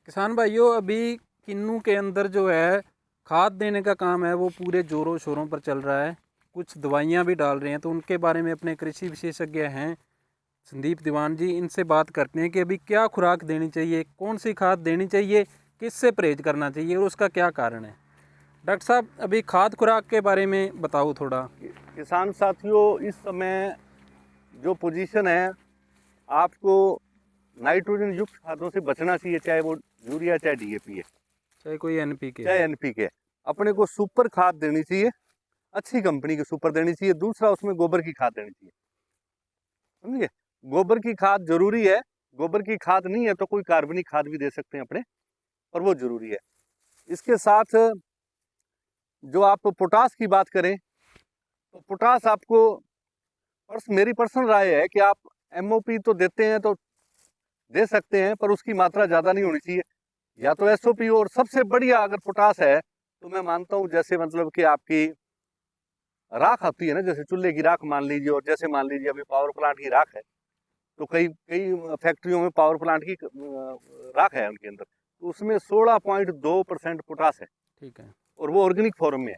किसान भाइयों, अभी किन्नू के अंदर जो है खाद देने का काम है वो पूरे ज़ोरों शोरों पर चल रहा है। कुछ दवाइयाँ भी डाल रहे हैं, तो उनके बारे में अपने कृषि विशेषज्ञ हैं संदीप दीवान जी, इनसे बात करते हैं कि अभी क्या खुराक देनी चाहिए, कौन सी खाद देनी चाहिए, किससे परहेज करना चाहिए और उसका क्या कारण है। डॉक्टर साहब, अभी खाद खुराक के बारे में बताओ थोड़ा। किसान साथियों, इस समय जो पोजीशन है, आपको नाइट्रोजन युक्त खादों से बचना चाहिए, चाहे वो यूरिया चाहे डीएपी है चाहे कोई एनपीके। चाहे एनपीके है। अपने को सुपर खाद देनी चाहिए, अच्छी कंपनी की सुपर देनी चाहिए। दूसरा, उसमें गोबर की खाद देनी चाहिए, समझिए। गोबर की खाद जरूरी है। गोबर की खाद नहीं है तो कोई कार्बनिक खाद भी दे सकते हैं अपने, और वो जरूरी है। इसके साथ जो आप पोटास की बात करें, तो पोटास आपको मेरी पर्सनल राय है कि आप एमओपी तो देते हैं तो दे सकते हैं, पर उसकी मात्रा ज़्यादा नहीं होनी चाहिए। या तो एसओपी, और सबसे बढ़िया अगर पोटास है तो मैं मानता हूँ, जैसे मतलब कि आपकी राख आती है ना, जैसे चूल्हे की राख मान लीजिए, और जैसे मान लीजिए अभी पावर प्लांट की राख है, तो कई कई फैक्ट्रियों में पावर प्लांट की राख है उनके अंदर, तो उसमें 16.2% पोटास है, ठीक है। और वो ऑर्गेनिक फॉर्म में है।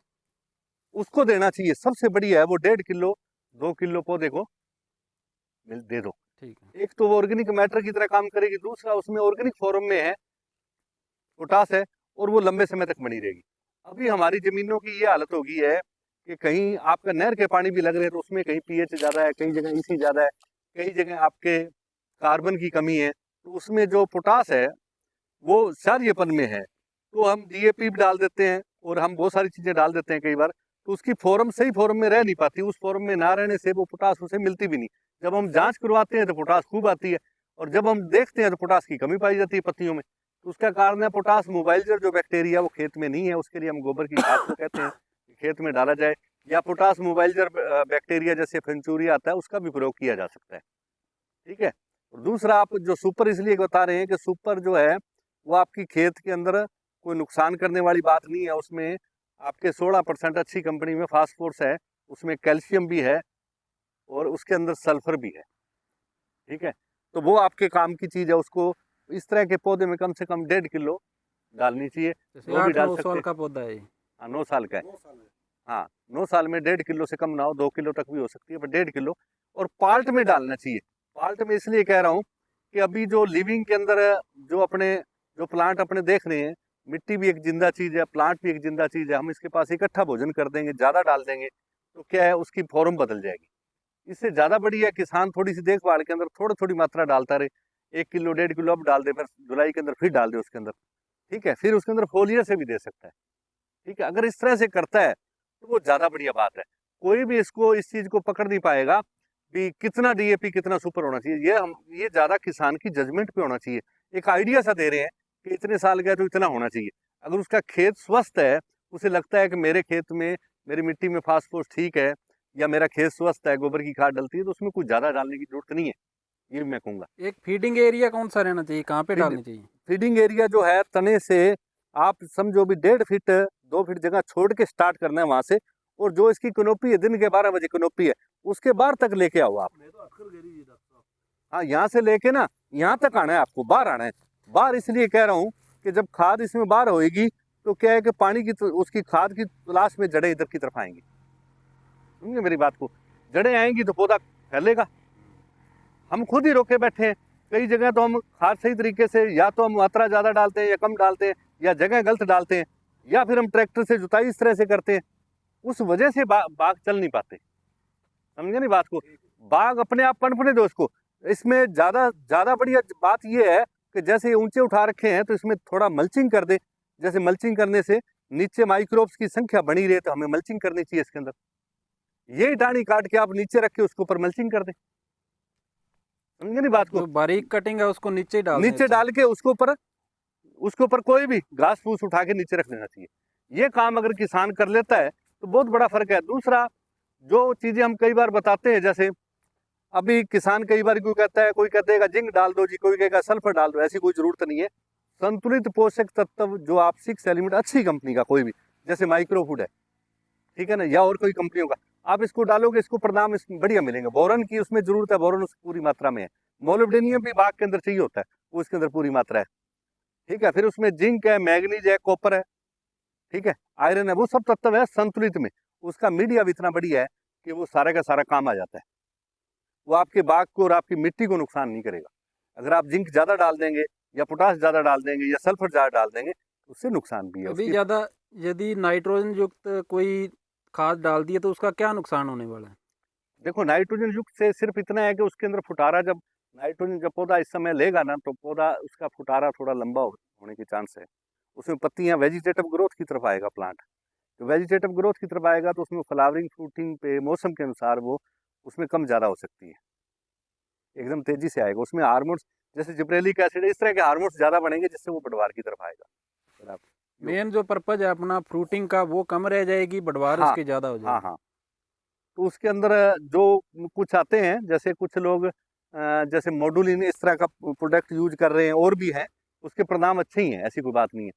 उसको देना चाहिए, सबसे बढ़िया है वो। 1.5 किलो 2 किलो पौधे को दे दो। ठीक है। एक तो वो ऑर्गेनिक मैटर की तरह काम करेगी, दूसरा उसमें ऑर्गेनिक फॉर्म में है, पोटास है, और वो लंबे समय तक बनी रहेगी। अभी हमारी जमीनों की ये हालत हो गई है कि कहीं आपका नहर के पानी भी लग रहे हैं तो उसमें कहीं पीएच ज्यादा है, कई जगह ईसी ज्यादा है, कई जगह आपके कार्बन की कमी है, तो उसमें जो पोटास है वो क्षारीयपन में है। तो हम डीएपी भी डाल देते हैं, और हम बहुत सारी चीजें डाल देते हैं कई बार, तो उसकी फॉर्म सही फॉर्म में रह नहीं पाती। उस फॉर्म में ना रहने से वो पोटास उसे मिलती भी नहीं। जब हम जांच करवाते हैं तो पोटास खूब आती है, और जब हम देखते हैं तो पोटास की कमी पाई जाती है पत्तियों में। तो उसका कारण है पोटास मोबाइलजर जो बैक्टीरिया वो खेत में नहीं है, उसके लिए हम गोबर की खाद को कहते हैं कि खेत में डाला जाए, या पोटास मोबाइलजर बैक्टीरिया जैसे फेंचूरिया आता है उसका भी प्रयोग किया जा सकता है, ठीक है। और दूसरा, आप जो सुपर इसलिए बता रहे हैं कि सुपर जो है वो आपकी खेत के अंदर कोई नुकसान करने वाली बात नहीं है। उसमें आपके 16% अच्छी कंपनी में फास्फोरस है, उसमें कैल्शियम भी है, और उसके अंदर सल्फर भी है, ठीक है। तो वो आपके काम की चीज है। उसको इस तरह के पौधे में कम से कम 1.5 किलो डालनी चाहिए। जैसे दो भी आठ डाल नौ सकते साल हैं। का पौधा है ये। हाँ, 9 साल का है। हाँ, 9 साल में 1.5 किलो से कम ना हो, 2 किलो तक भी हो सकती है, पर 1.5 किलो। और पार्ट में डालना चाहिए। पार्ट में इसलिए कह रहा हूँ कि अभी जो लिविंग के अंदर जो अपने जो प्लांट अपने देख रहे हैं, मिट्टी भी एक जिंदा चीज है, प्लांट भी एक जिंदा चीज है। हम इसके पास इकट्ठा भोजन कर देंगे, ज्यादा डाल देंगे, तो क्या है, उसकी फॉर्म बदल जाएगी। इससे ज्यादा बढ़िया किसान थोड़ी सी देखभाल के अंदर थोड़ी थोड़ी मात्रा डालता रहे। 1 किलो 1.5 किलो अब डाल दे, फिर जुलाई के अंदर फिर डाल दे उसके अंदर, ठीक है। फिर उसके अंदर फोलियर से भी दे सकता है, ठीक है। अगर इस तरह से करता है तो वो ज्यादा बढ़िया बात है। कोई भी इसको इस चीज को पकड़ नहीं पाएगा कि कितना डीएपी कितना सुपर होना चाहिए। ये ज्यादा किसान की जजमेंट पे होना चाहिए। एक आइडिया सा दे रहे हैं कि इतने साल गया तो इतना होना चाहिए। अगर उसका खेत स्वस्थ है, उसे लगता है कि मेरे खेत में मेरी मिट्टी में फास्फोरस ठीक है, या मेरा खेत स्वस्थ है, गोबर की खाद डलती है, तो उसमें कुछ ज्यादा डालने की जरूरत नहीं है, ये भी मैं कहूंगा। एक फीडिंग एरिया कौन सा रहना चाहिए, कहाँ पे फीड डालनी चाहिए। फीडिंग एरिया जो है, तने से आप समझो भी 1.5 फीट 2 फीट जगह छोड़ के स्टार्ट करना है वहां से। और जो इसकी कनोपी है, दिन के 12 बजे कनोपी है, उसके बाहर तक लेके आओ आप। हाँ, यहाँ से लेके ना यहाँ तक आना है आपको, बाहर आना है। बाहर इसलिए कह रहा हूँ कि जब खाद इसमें बाहर होएगी तो क्या है कि पानी की उसकी खाद की तलाश में जड़ें इधर की तरफ आएंगी, समझे मेरी बात को। जड़ें आएंगी तो पौधा फैलेगा। हम खुद ही रोके बैठे हैं। कई जगह तो हम खाद सही तरीके से, या तो हम मात्रा ज्यादा डालते हैं या कम डालते हैं, या जगह गलत डालते हैं, या फिर हम ट्रैक्टर से जुताई इस तरह से करते हैं। उस वजह से बाग चल नहीं पाते, समझे नहीं बात को। बाग अपने आप पनपने दो इसको। इसमें ज्यादा ज्यादा बढ़िया बात यह है कि जैसे ये ऊंचे उठा रखे हैं तो इसमें थोड़ा मल्चिंग कर दे। जैसे मल्चिंग करने से नीचे माइक्रोब्स की संख्या बनी रहे, तो हमें मल्चिंग करनी चाहिए इसके अंदर। यही डानी काट के आप नीचे रख के उसके ऊपर मल्चिंग कर दे, समझे नहीं बात को। जो बारीक कटिंग है उसको नीचे ही डाल दें। नीचे अच्छा। डाल के उसके ऊपर कोई भी घास फूस उठा के नीचे रख देना चाहिए। ये काम अगर किसान कर लेता है तो बहुत बड़ा फर्क है। दूसरा, जो चीजें हम कई बार बताते हैं, जैसे अभी किसान कई बार क्यों कहता है, कोई कहता है जिंक डाल दो जी, कोई कहेगा सल्फर डाल दो, ऐसी कोई जरूरत नहीं है। संतुलित पोषक तत्व जो आप 6 एलिमेंट अच्छी कंपनी का कोई भी, जैसे माइक्रो फूड है, ठीक है ना, या और कोई कंपनियों का, आप इसको डालोगे, इसको परिणाम इसमें बढ़िया मिलेंगे। बोरन की उसमें जरूरत है, बोरन उसकी पूरी मात्रा में है। मोलिब्डेनियम भी बाग के अंदर चाहिए होता है, वो इसके अंदर पूरी मात्रा है, ठीक है, फिर उसमें जिंक है, मैग्नीज है, कॉपर है, ठीक है, आयरन है, वो सब तत्व है संतुलित में। उसका मीडिया इतना बढ़िया है कि वो सारे का सारा काम आ जाता है। वो आपके बाग को और आपकी मिट्टी को नुकसान नहीं करेगा। अगर आप जिंक ज़्यादा डाल देंगे या पोटास ज़्यादा डाल देंगे या सल्फर ज़्यादा डाल देंगे, उससे नुकसान भी है कभी उसकी। ज़्यादा यदि नाइट्रोजन युक्त कोई खाद डाल दिए तो उसका क्या नुकसान होने वाला है? देखो, नाइट्रोजन युक्त से सिर्फ इतना है कि उसके अंदर फुटारा, जब नाइट्रोजन जब पौधा इस समय लेगा ना, तो पौधा उसका फुटारा थोड़ा लंबा होने के चांस है। उसमें पत्तियां वेजिटेटिव ग्रोथ की तरफ आएगा प्लांट। तो वेजिटेटिव ग्रोथ की तरफ आएगा तो उसमें फ्लावरिंग फ्रूटिंग पे मौसम के अनुसार वो उसमें कम ज़्यादा हो सकती है, एकदम तेजी से आएगा। उसमें हार्मोन्स जैसे जिब्रेलिक एसिड, इस तरह के हार्मोन्स ज़्यादा बढ़ेंगे जिससे वो बढ़वार की तरफ आएगा। अगर आप मेन जो पर्पज है अपना फ्रूटिंग का वो कम रह जाएगी, बढ़वार हाँ उसकी ज़्यादा हो हाँ जाएगी। हाँ, तो उसके अंदर जो कुछ आते हैं, जैसे कुछ लोग जैसे मॉड्यूलिन इस तरह का प्रोडक्ट यूज कर रहे हैं और भी हैं, उसके परिणाम अच्छे ही हैं, ऐसी कोई बात नहीं है।